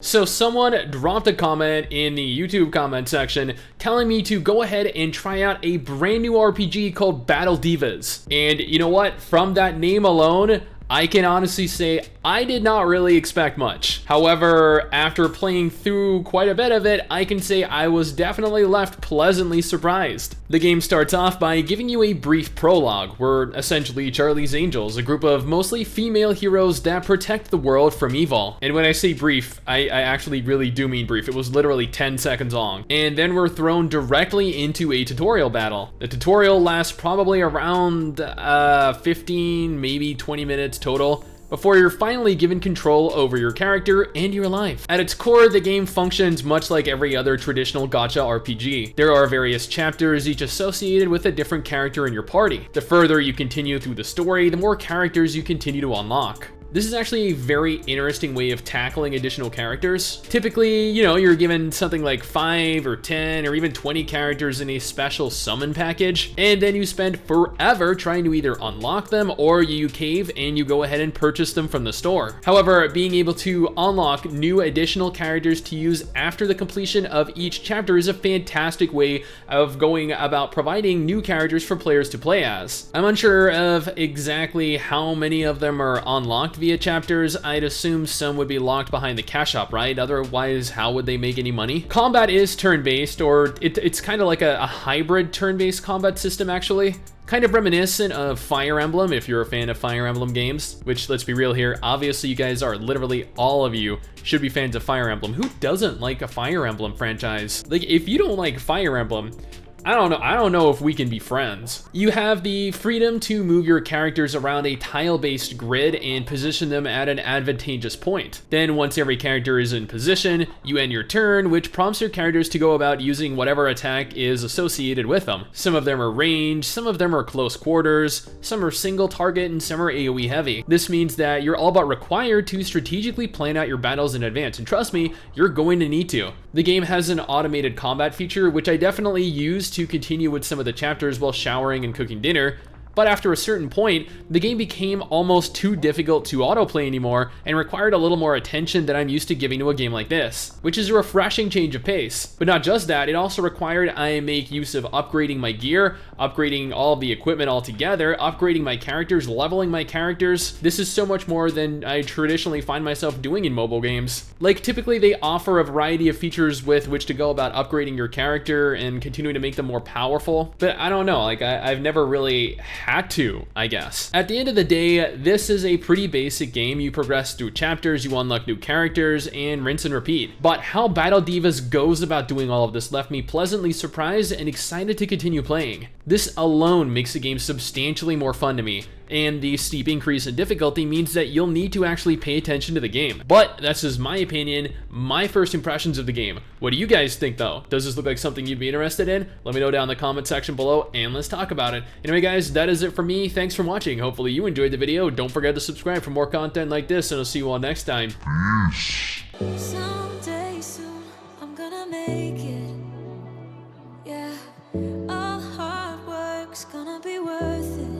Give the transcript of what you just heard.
So someone dropped a comment in the YouTube comment section telling me to go ahead and try out a brand new RPG called Battle Divas. And you know what? From that name alone, I can honestly say I did not really expect much. However, after playing through quite a bit of it, I can say I was definitely left pleasantly surprised. The game starts off by giving you a brief prologue. We're essentially Charlie's Angels, a group of mostly female heroes that protect the world from evil. And when I say brief, I actually really do mean brief. It was literally 10 seconds long. And then we're thrown directly into a tutorial battle. The tutorial lasts probably around 15, maybe 20 minutes total, before you're finally given control over your character and your life. At its core, the game functions much like every other traditional gacha RPG. There are various chapters, each associated with a different character in your party. The further you continue through the story, the more characters you continue to unlock. This is actually a very interesting way of tackling additional characters. Typically, you're given something like 5 or 10 or even 20 characters in a special summon package, and then you spend forever trying to either unlock them or you cave and you go ahead and purchase them from the store. However, being able to unlock new additional characters to use after the completion of each chapter is a fantastic way of going about providing new characters for players to play as. I'm unsure of exactly how many of them are unlocked via chapters. I'd assume some would be locked behind the cash shop, right? Otherwise, how would they make any money? Combat is turn-based, or it's kind of like a hybrid turn-based combat system, actually. Kind of reminiscent of Fire Emblem, if you're a fan of Fire Emblem games, which, let's be real here, obviously you guys are, literally all of you should be fans of Fire Emblem. Who doesn't like a Fire Emblem franchise? Like, if you don't like Fire Emblem, I don't know if we can be friends. You have the freedom to move your characters around a tile-based grid and position them at an advantageous point. Then once every character is in position, you end your turn, which prompts your characters to go about using whatever attack is associated with them. Some of them are range, some of them are close quarters, some are single target, and some are AoE heavy. This means that you're all but required to strategically plan out your battles in advance, and trust me, you're going to need to. The game has an automated combat feature, which I definitely use to continue with some of the chapters while showering and cooking dinner, but after a certain point, the game became almost too difficult to autoplay anymore and required a little more attention than I'm used to giving to a game like this, which is a refreshing change of pace. But not just that, it also required I make use of upgrading my gear, upgrading all of the equipment altogether, upgrading my characters, leveling my characters. This is so much more than I traditionally find myself doing in mobile games. Like, typically they offer a variety of features with which to go about upgrading your character and continuing to make them more powerful, but I don't know, like I've never really had to, I guess. At the end of the day, this is a pretty basic game. You progress through chapters, you unlock new characters, and rinse and repeat. But how Battle Divas goes about doing all of this left me pleasantly surprised and excited to continue playing. This alone makes the game substantially more fun to me, and the steep increase in difficulty means that you'll need to actually pay attention to the game. But that's just my opinion, my first impressions of the game. What do you guys think though? Does this look like something you'd be interested in? Let me know down in the comment section below and let's talk about it. Anyway guys, that is it for me. Thanks for watching. Hopefully you enjoyed the video. Don't forget to subscribe for more content like this, and I'll see you all next time. Peace. Someday soon, I'm gonna make it. Yeah, all hard work's gonna be worth it.